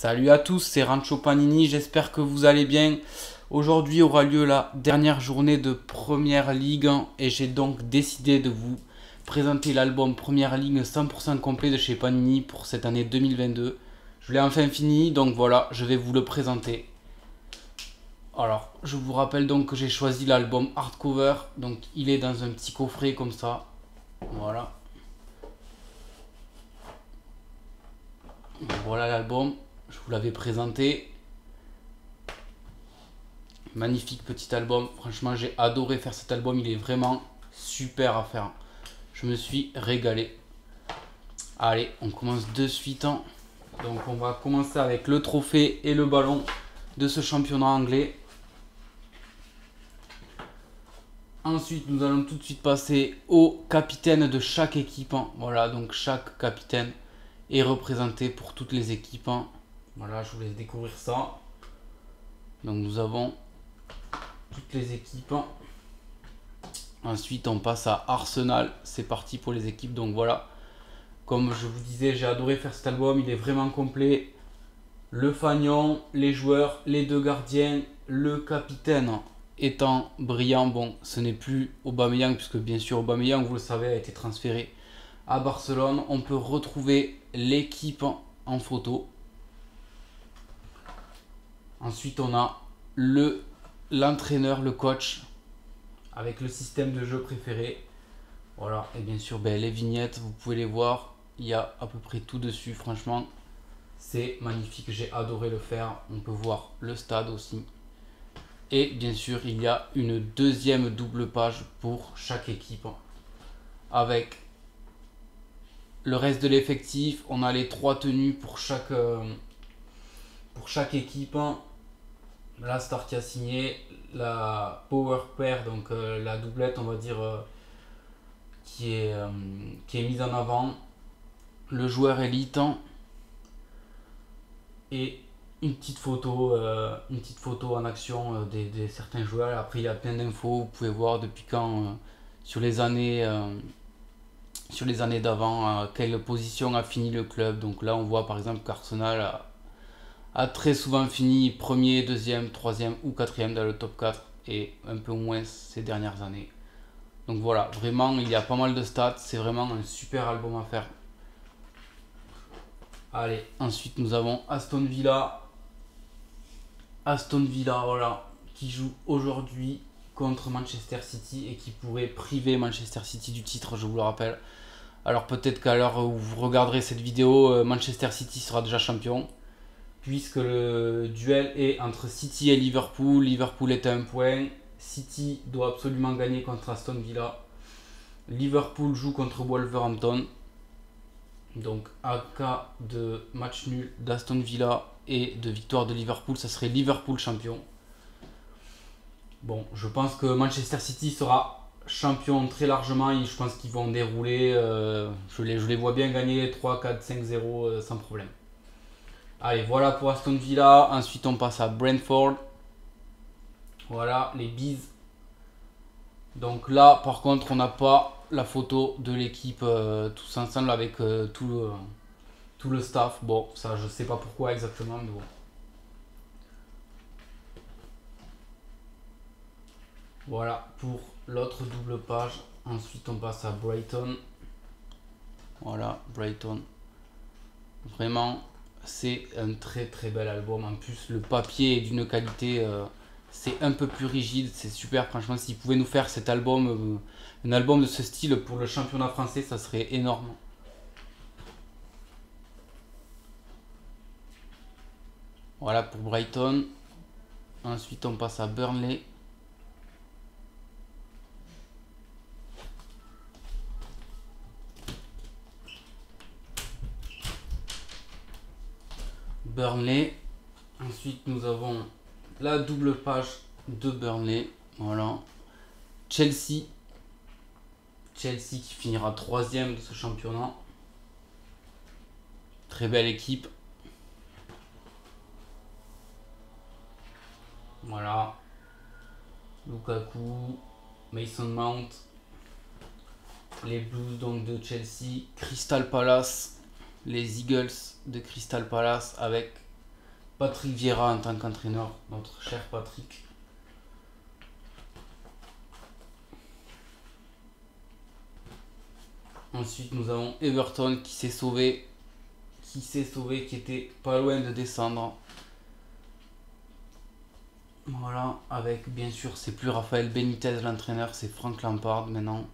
Salut à tous, c'est Rancho Panini, j'espère que vous allez bien. Aujourd'hui aura lieu la dernière journée de Première Ligue et j'ai donc décidé de vous présenter l'album Première Ligue 100% complet de chez Panini pour cette année 2022. Je l'ai enfin fini, donc voilà, je vais vous le présenter. Alors, je vous rappelle donc que j'ai choisi l'album hardcover, donc il est dans un petit coffret comme ça. Voilà. Voilà l'album, je vous l'avais présenté. Magnifique petit album, franchement j'ai adoré faire cet album, il est vraiment super à faire. Je me suis régalé. Allez, on commence de suite. Donc on va commencer avec le trophée et le ballon de ce championnat anglais. Ensuite, nous allons tout de suite passer au capitaine de chaque équipe. Voilà, donc chaque capitaine est représenté pour toutes les équipes. Voilà, je vous laisse découvrir ça. Donc nous avons toutes les équipes. Ensuite, on passe à Arsenal. C'est parti pour les équipes. Donc voilà, comme je vous disais, j'ai adoré faire cet album. Il est vraiment complet. Le fanion, les joueurs, les deux gardiens, le capitaine étant brillant. Bon, ce n'est plus Aubameyang, puisque bien sûr Aubameyang, vous le savez, a été transféré à Barcelone. On peut retrouver l'équipe en photo. Ensuite, on a l'entraîneur, le coach, avec le système de jeu préféré. Voilà, et bien sûr, les vignettes, vous pouvez les voir. Il y a à peu près tout dessus, franchement. C'est magnifique, j'ai adoré le faire. On peut voir le stade aussi. Et bien sûr, il y a une deuxième double page pour chaque équipe. Avec le reste de l'effectif, on a les trois tenues pour chaque équipe. La star qui a signé, la power pair, donc la doublette, on va dire, qui est mise en avant. Le joueur élite. Et une petite photo en action des certains joueurs. Après, il y a plein d'infos. Vous pouvez voir depuis quand, sur les années d'avant, quelle position a fini le club. Donc là, on voit par exemple qu'Arsenal a très souvent fini premier, deuxième, troisième ou quatrième dans le top 4 et un peu moins ces dernières années. Donc voilà, vraiment, il y a pas mal de stats. C'est vraiment un super album à faire. Allez, ensuite nous avons Aston Villa. Aston Villa, voilà, qui joue aujourd'hui contre Manchester City et qui pourrait priver Manchester City du titre, je vous le rappelle. Alors peut-être qu'à l'heure où vous regarderez cette vidéo, Manchester City sera déjà champion, puisque le duel est entre City et Liverpool. Liverpool est à un point. City doit absolument gagner contre Aston Villa. Liverpool joue contre Wolverhampton. Donc à cas de match nul d'Aston Villa et de victoire de Liverpool, ça serait Liverpool champion. Bon, je pense que Manchester City sera champion très largement et je pense qu'ils vont dérouler. Je les vois bien gagner 3, 4, 5, 0 sans problème. Allez, voilà pour Aston Villa. Ensuite, on passe à Brentford. Voilà, les Bees. Donc là, par contre, on n'a pas la photo de l'équipe tous ensemble avec tout le staff. Bon, ça, je sais pas pourquoi exactement, mais bon. Voilà pour l'autre double page. Ensuite, on passe à Brighton. Voilà, Brighton. Vraiment, c'est un très très bel album. En plus, le papier est d'une qualité, c'est un peu plus rigide. C'est super, franchement. S'ils pouvaient nous faire cet album, un album de ce style pour le championnat français, ça serait énorme. Voilà pour Brighton. Ensuite, on passe à Burnley. Burnley. Ensuite, nous avons la double page de Burnley. Voilà. Chelsea. Chelsea qui finira troisième de ce championnat. Très belle équipe. Voilà. Lukaku, Mason Mount. Les Blues donc de Chelsea. Crystal Palace. Les Eagles de Crystal Palace avec Patrick Vieira en tant qu'entraîneur, notre cher Patrick. Ensuite, nous avons Everton qui s'est sauvé, qui était pas loin de descendre. Voilà, avec bien sûr, c'est plus Rafael Benitez l'entraîneur, c'est Frank Lampard maintenant.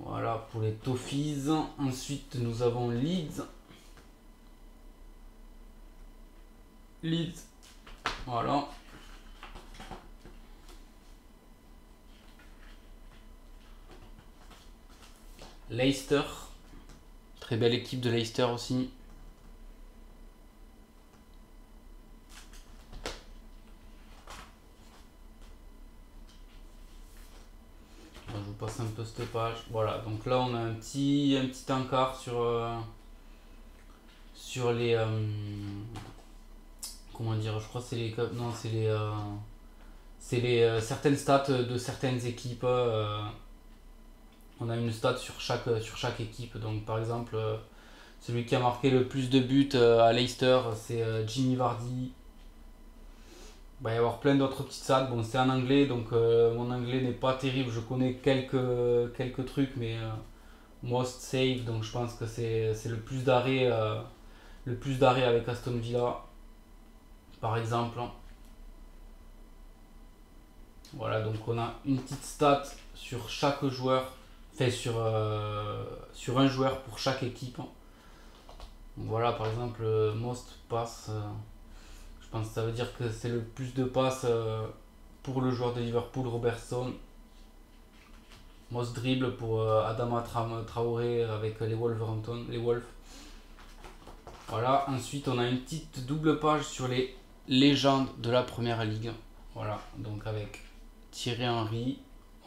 Voilà pour les Toffees. Ensuite, nous avons Leeds. Voilà. Leicester. Très belle équipe de Leicester aussi. Je vous passe un peu cette page. Voilà, donc là on a un petit encart sur les comment dire, je crois que c'est les non c'est les certaines stats de certaines équipes. On a une stat sur chaque équipe. Donc par exemple, celui qui a marqué le plus de buts à Leicester, c'est Jimmy Vardy. Il va y avoir plein d'autres petites stats. Bon, c'est en anglais, donc mon anglais n'est pas terrible. Je connais quelques trucs, mais most save, donc je pense que c'est le plus d'arrêts avec Aston Villa, par exemple. Voilà, donc on a une petite stat sur chaque joueur, fait sur un joueur pour chaque équipe. Voilà, par exemple, most pass, je pense que ça veut dire que c'est le plus de passes pour le joueur de Liverpool, Robertson. Most dribble pour Adama Traoré avec les Wolverhampton, les Wolves. Voilà, ensuite on a une petite double page sur les légendes de la première ligue. Voilà, donc avec Thierry Henry,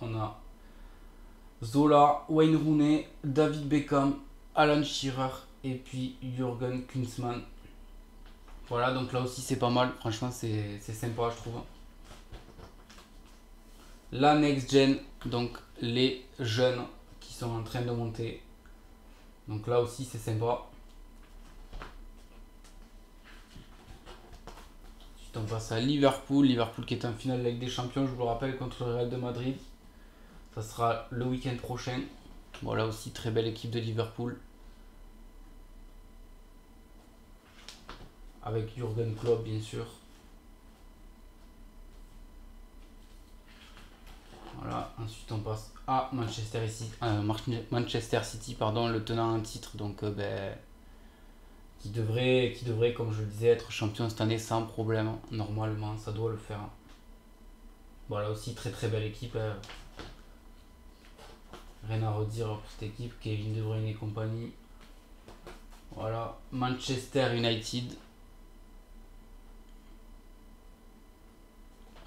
on a Zola, Wayne Rooney, David Beckham, Alan Shearer et puis Jürgen Klinsmann. Voilà, donc là aussi c'est pas mal, franchement c'est sympa je trouve. La next gen, donc les jeunes qui sont en train de monter. Donc là aussi c'est sympa. Ensuite on passe à Liverpool. Liverpool qui est en finale de la Ligue des Champions, je vous le rappelle, contre le Real de Madrid. Ça sera le week-end prochain. Voilà aussi très belle équipe de Liverpool. Avec Jürgen Klopp bien sûr. Voilà, ensuite on passe à Manchester City, pardon, le tenant en titre, donc qui devrait, comme je le disais, être champion cette année sans problème. Normalement, ça doit le faire. Voilà aussi très très belle équipe. Rien à redire pour cette équipe, Kevin De Bruyne et compagnie. Voilà, Manchester United.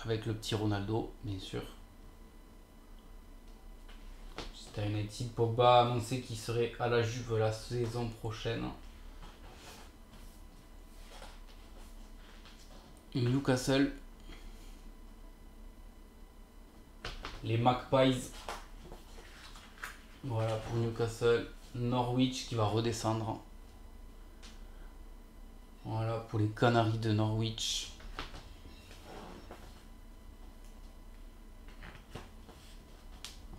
Avec le petit Ronaldo, bien sûr. Manchester United, Pogba a annoncé qu'il serait à la Juve la saison prochaine. Newcastle. Les Magpies. Voilà pour Newcastle. Norwich qui va redescendre. Voilà pour les Canaries de Norwich.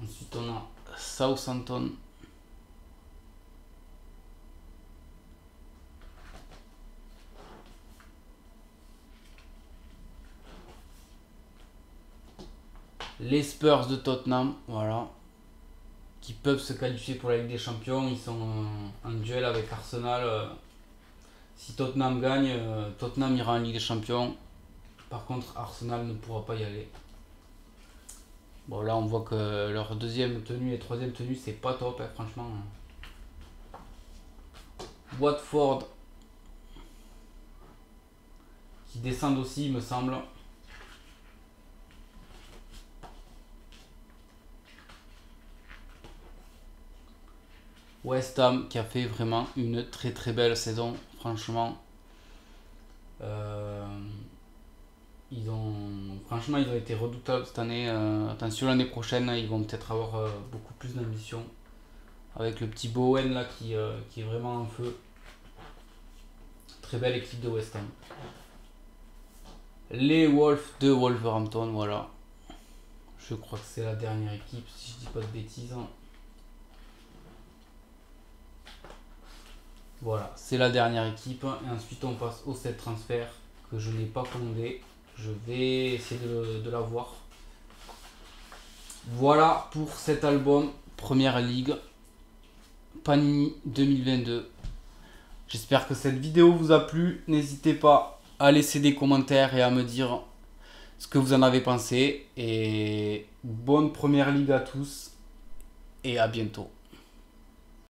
Ensuite on a Southampton. Les Spurs de Tottenham, voilà, qui peuvent se qualifier pour la Ligue des Champions. Ils sont en duel avec Arsenal. Si Tottenham gagne, Tottenham ira en Ligue des Champions. Par contre, Arsenal ne pourra pas y aller. Bon, là, on voit que leur deuxième tenue et troisième tenue, c'est pas top, hein, franchement. Watford, qui descendent aussi, il me semble. West Ham qui a fait vraiment une très très belle saison, franchement. Franchement, ils ont été redoutables cette année. Attention, l'année prochaine, ils vont peut-être avoir beaucoup plus d'ambition. avec le petit Bowen là qui est vraiment en feu. Très belle équipe de West Ham. Les Wolves de Wolverhampton, voilà. Je crois que c'est la dernière équipe, si je dis pas de bêtises. Voilà, c'est la dernière équipe. Et ensuite, on passe au set transfert que je n'ai pas commandé. Je vais essayer de l'avoir. Voilà pour cet album Première Ligue Panini 2022. J'espère que cette vidéo vous a plu. N'hésitez pas à laisser des commentaires et à me dire ce que vous en avez pensé. Et bonne Première Ligue à tous et à bientôt.